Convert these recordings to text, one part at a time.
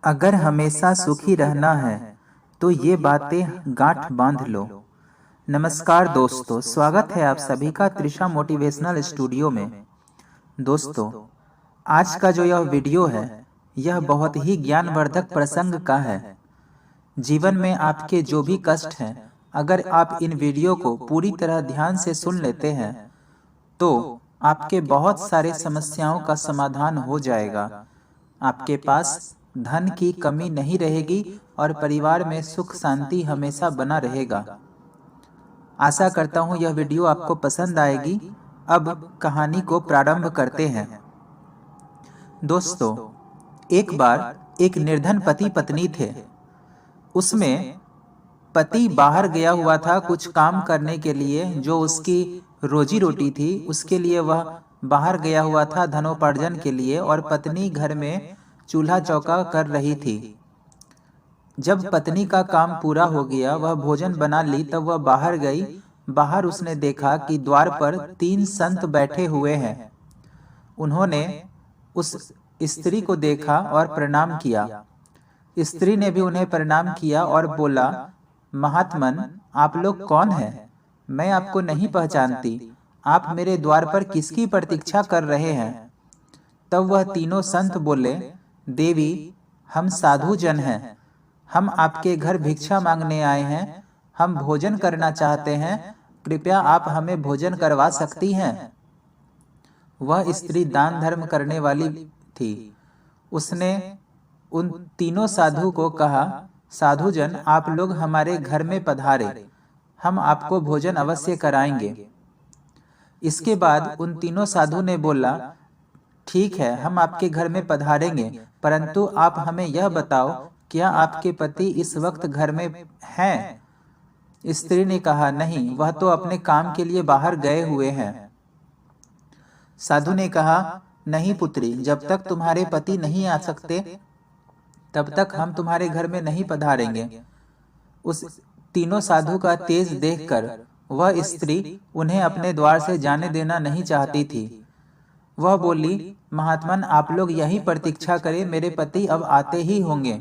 अगर हमेशा सुखी रहना है तो ये बातें गांठ बांध लो। नमस्कार दोस्तों, स्वागत है आप सभी का त्रिशा मोटिवेशनल स्टूडियो में। दोस्तों, आज का जो यह वीडियो है यह बहुत ही ज्ञानवर्धक प्रसंग का है। जीवन में आपके जो भी कष्ट हैं, अगर आप इन वीडियो को पूरी तरह ध्यान से सुन लेते हैं तो आपके बहुत सारे समस्याओं का समाधान हो जाएगा। आपके पास धन की कमी नहीं रहेगी और परिवार में सुख शांति हमेशा बना रहेगा। आशा करता हूँ यह वीडियो आपको पसंद आएगी। अब कहानी को प्रारंभ करते हैं। दोस्तों, एक बार एक निर्धन पति पत्नी थे। उसमें पति बाहर गया हुआ था कुछ काम करने के लिए, जो उसकी रोजी रोटी थी उसके लिए वह बाहर गया हुआ था धनोपार्जन के लिए, और पत्नी घर में चूल्हा चौका कर रही थी। जब पत्नी का काम पूरा हो गया, वह भोजन बना ली, तब वह बाहर गई। बाहर उसने देखा कि द्वार पर 3 संत बैठे हुए हैं। उन्होंने उस स्त्री को देखा और प्रणाम किया। स्त्री ने भी उन्हें प्रणाम किया और बोला, महात्मन, आप लोग कौन हैं? मैं आपको नहीं पहचानती। आप मेरे द्वार पर किसकी प्रतीक्षा कर रहे हैं? तब वह तीनों संत बोले, देवी, हम साधु जन हैं। हम आपके घर भिक्षा मांगने आए हैं। हम भोजन करना चाहते हैं। कृपया आप हमें भोजन करवा सकती हैं? वह स्त्री दान धर्म करने वाली थी। उसने उन तीनों साधु को कहा, साधुजन, आप लोग हमारे घर में पधारे, हम आपको भोजन अवश्य कराएंगे। इसके बाद उन तीनों साधु ने बोला, ठीक है, हम आपके घर में पधारेंगे, परंतु आप हमें यह बताओ, क्या आपके पति इस वक्त घर में हैं? स्त्री ने कहा, नहीं, वह तो अपने काम के लिए बाहर गए हुए हैं। साधु ने कहा, नहीं पुत्री, जब तक तुम्हारे पति नहीं आ सकते तब तक हम तुम्हारे घर में नहीं पधारेंगे। उस तीनों साधु का तेज देखकर वह स्त्री उन्हें अपने द्वार से जाने देना नहीं चाहती थी। वह बोली, महात्मन, आप लोग यहीं प्रतीक्षा करें, मेरे पति अब आते ही होंगे।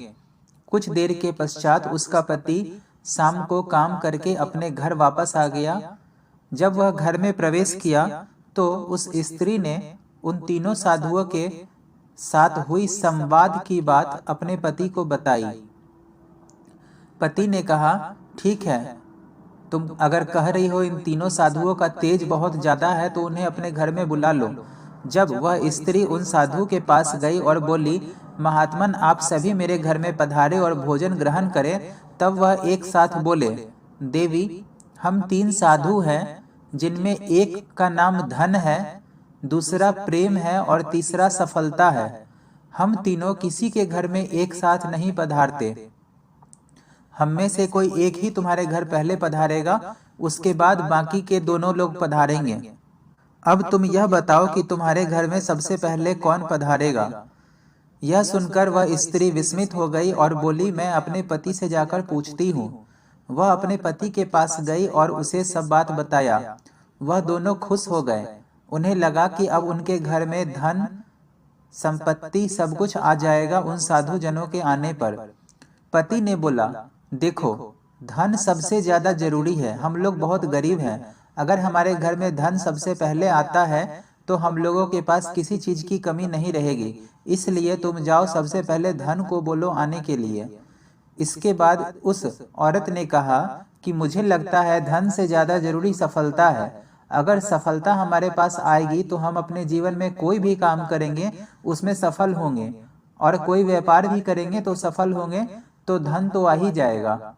कुछ देर के पश्चात उसका पति शाम को काम करके अपने घर वापस आ गया। जब वह घर में प्रवेश किया तो उस स्त्री ने उन तीनों साधुओं के साथ हुई संवाद की बात अपने पति को बताई। पति ने कहा, ठीक है, तुम अगर कह रही हो इन तीनों साधुओं का तेज बहुत ज्यादा है तो उन्हें अपने घर में बुला लो। जब वह स्त्री उन साधु के पास गई और बोली, महात्मन, आप सभी मेरे घर में पधारे और भोजन ग्रहण करें, तब वह एक साथ बोले, देवी, हम 3 साधु हैं, जिनमें एक का नाम धन है, दूसरा प्रेम है और तीसरा सफलता है। हम तीनों किसी के घर में एक साथ नहीं पधारते। हम में से कोई एक ही तुम्हारे घर पहले पधारेगा, उसके बाद बाकी के दोनों लोग पधारेंगे। अब तुम यह बताओ कि तुम्हारे घर में सबसे पहले कौन पधारेगा? यह सुनकर वह स्त्री विस्मित हो गई और बोली, मैं अपने पति से जाकर पूछती हूँ। वह अपने पति के पास गई और उसे सब बात बताया। वह दोनों खुश हो गए। उन्हें लगा कि अब उनके घर में धन संपत्ति सब कुछ आ जाएगा उन साधु जनों के आने पर। पति ने बोला, देखो, धन सबसे ज्यादा जरूरी है। हम लोग बहुत गरीब हैं। अगर हमारे घर में धन सबसे पहले आता है तो हम लोगों के पास किसी चीज की कमी नहीं रहेगी। इसलिए तुम जाओ, सबसे पहले धन को बोलो आने के लिए। इसके बाद उस औरत ने कहा कि मुझे लगता है धन से ज्यादा जरूरी सफलता है। अगर सफलता हमारे पास आएगी तो हम अपने जीवन में कोई भी काम करेंगे उसमें सफल होंगे, और कोई व्यापार भी करेंगे तो सफल होंगे, तो धन तो आ ही जाएगा।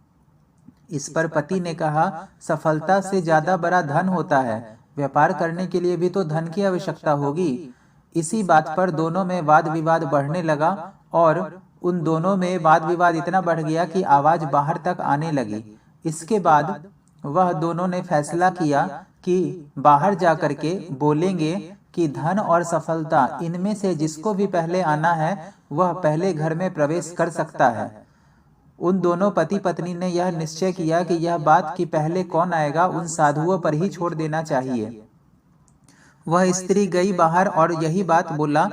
इस पर पति ने कहा, सफलता से ज्यादा बड़ा धन होता है। व्यापार करने के लिए भी तो धन की आवश्यकता होगी। इसी बात पर दोनों में वाद विवाद बढ़ने लगा और उन दोनों में वाद विवाद इतना बढ़ गया कि आवाज बाहर तक आने लगी। इसके बाद वह दोनों ने फैसला किया कि बाहर जाकर के बोलेंगे कि धन और सफलता, इनमें से जिसको भी पहले आना है वह पहले घर में प्रवेश कर सकता है। उन दोनों पति पत्नी ने यह निश्चय किया कि यह बात कि पहले कौन आएगा उन साधुओं पर ही छोड़ देना चाहिए। वह स्त्री गई बाहर और यही बात बोला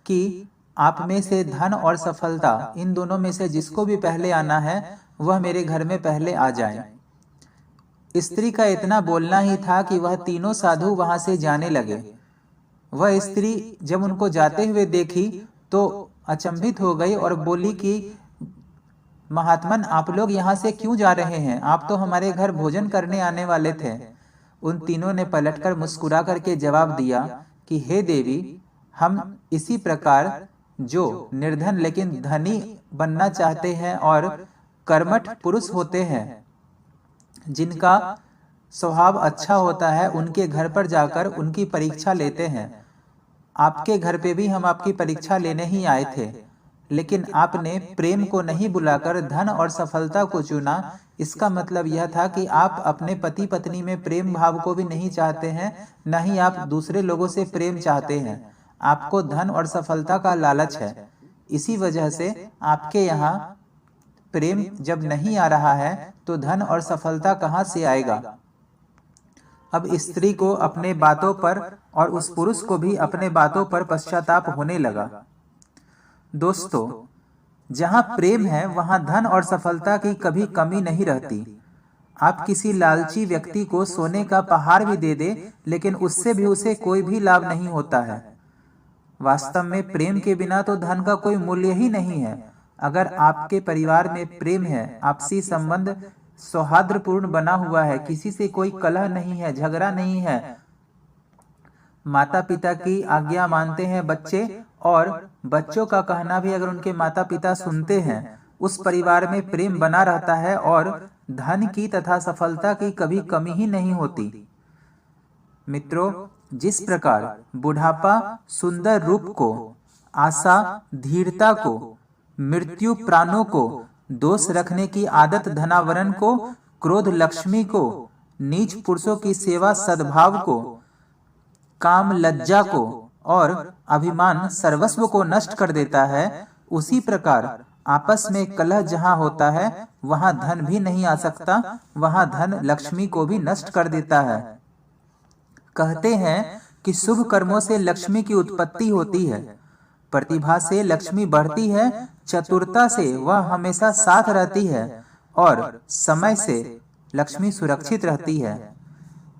कि आप में से धन और सफलता, इन दोनों में से जिसको भी पहले आना है वह मेरे घर में पहले आ जाए। स्त्री का इतना बोलना ही था कि वह तीनों साधु वहां से जाने लगे। वह स्त्री जब उनको जाते हुए देखी तो अचंभित हो गई और बोली कि महात्मन, आप लोग यहाँ से क्यों जा रहे हैं? आप तो हमारे घर भोजन करने आने वाले थे। उन तीनों ने पलटकर मुस्कुरा करके जवाब दिया कि हे देवी, हम इसी प्रकार जो निर्धन लेकिन धनी बनना चाहते हैं और कर्मठ पुरुष होते हैं, जिनका स्वभाव अच्छा होता है, उनके घर पर जाकर उनकी परीक्षा लेते हैं। आपके घर पे भी हम आपकी परीक्षा लेने ही आए थे, लेकिन आपने प्रेम को नहीं बुलाकर धन और सफलता को चुना। इसका मतलब यह था कि आप अपने पति पत्नी में प्रेम भाव को भी नहीं चाहते हैं, न ही आप दूसरे लोगों से प्रेम चाहते हैं। आपको धन और सफलता का लालच है। इसी वजह से आपके यहाँ प्रेम जब नहीं आ रहा है तो धन और सफलता कहाँ से आएगा? अब स्त्री को अपने बातों पर और उस पुरुष को भी अपने बातों पर पश्चाताप होने लगा। दोस्तों, जहां प्रेम है वहां धन और सफलता की कभी कमी नहीं रहती। आप किसी लालची व्यक्ति को सोने का पहाड़ भी दे दे, लेकिन उससे भी उसे कोई भी लाभ नहीं होता है। वास्तव में प्रेम के बिना तो धन का कोई मूल्य ही नहीं है। अगर आपके परिवार में प्रेम है, आपसी संबंध सौहार्दपूर्ण बना हुआ है, किसी से कोई कलह नहीं है, झगड़ा नहीं है, माता पिता की आज्ञा मानते हैं बच्चे, और बच्चों का कहना भी अगर उनके माता पिता सुनते हैं, उस परिवार में प्रेम बना रहता है और धन की तथा सफलता की कभी कमी ही नहीं होती। मित्रों, जिस प्रकार बुढ़ापा सुंदर रूप को, आशा धीरता को, मृत्यु प्राणों को, दोष रखने की आदत धनावरण को, क्रोध लक्ष्मी को, नीच पुरुषों की सेवा सद्भाव को, काम लज्जा को और अभिमान सर्वस्व को नष्ट कर देता है, उसी प्रकार आपस में कलह जहां होता है वहां धन भी नहीं आ सकता, वहां धन लक्ष्मी को भी नष्ट कर देता है। कहते हैं कि शुभ कर्मों से लक्ष्मी की उत्पत्ति होती है, प्रतिभा से लक्ष्मी बढ़ती है, चतुरता से वह हमेशा साथ रहती है और समय से लक्ष्मी सुरक्षित रहती है।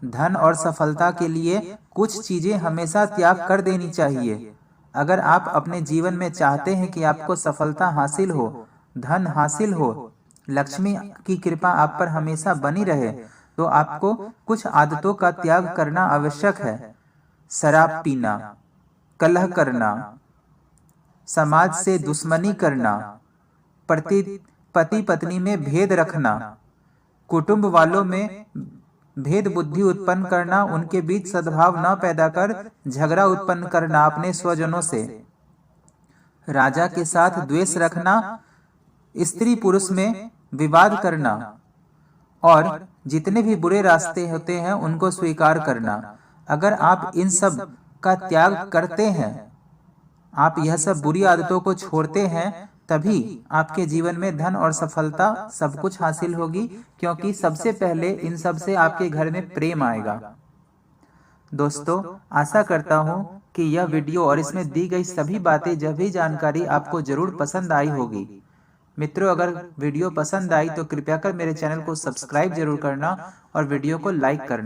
धन और सफलता के लिए कुछ चीजें हमेशा त्याग कर देनी चाहिए। अगर आप अपने जीवन में चाहते हैं कि आपको सफलता हासिल हो, धन हासिल हो, लक्ष्मी की कृपा आप पर हमेशा बनी रहे, तो आपको कुछ आदतों का त्याग करना आवश्यक है। शराब पीना, कलह करना, समाज से दुश्मनी करना, पति पत्नी में भेद रखना, कुटुंब वालों में भेद बुद्धि उत्पन्न करना, उनके बीच सद्भाव न पैदा कर झगड़ा उत्पन्न करना अपने स्वजनों से, राजा के साथ द्वेष रखना, स्त्री पुरुष में विवाद करना और जितने भी बुरे रास्ते होते हैं उनको स्वीकार करना। अगर आप इन सब का त्याग करते हैं, आप यह सब बुरी आदतों को छोड़ते हैं, तभी आपके जीवन में धन और सफलता सब कुछ हासिल होगी, क्योंकि सबसे पहले इन सब से आपके घर में प्रेम आएगा। दोस्तों, आशा करता हूं कि यह वीडियो और इसमें दी गई सभी बातें, जब भी जानकारी आपको जरूर पसंद आई होगी। मित्रों, अगर वीडियो पसंद आई तो कृपया कर मेरे चैनल को सब्सक्राइब जरूर करना और वीडियो को लाइक करना।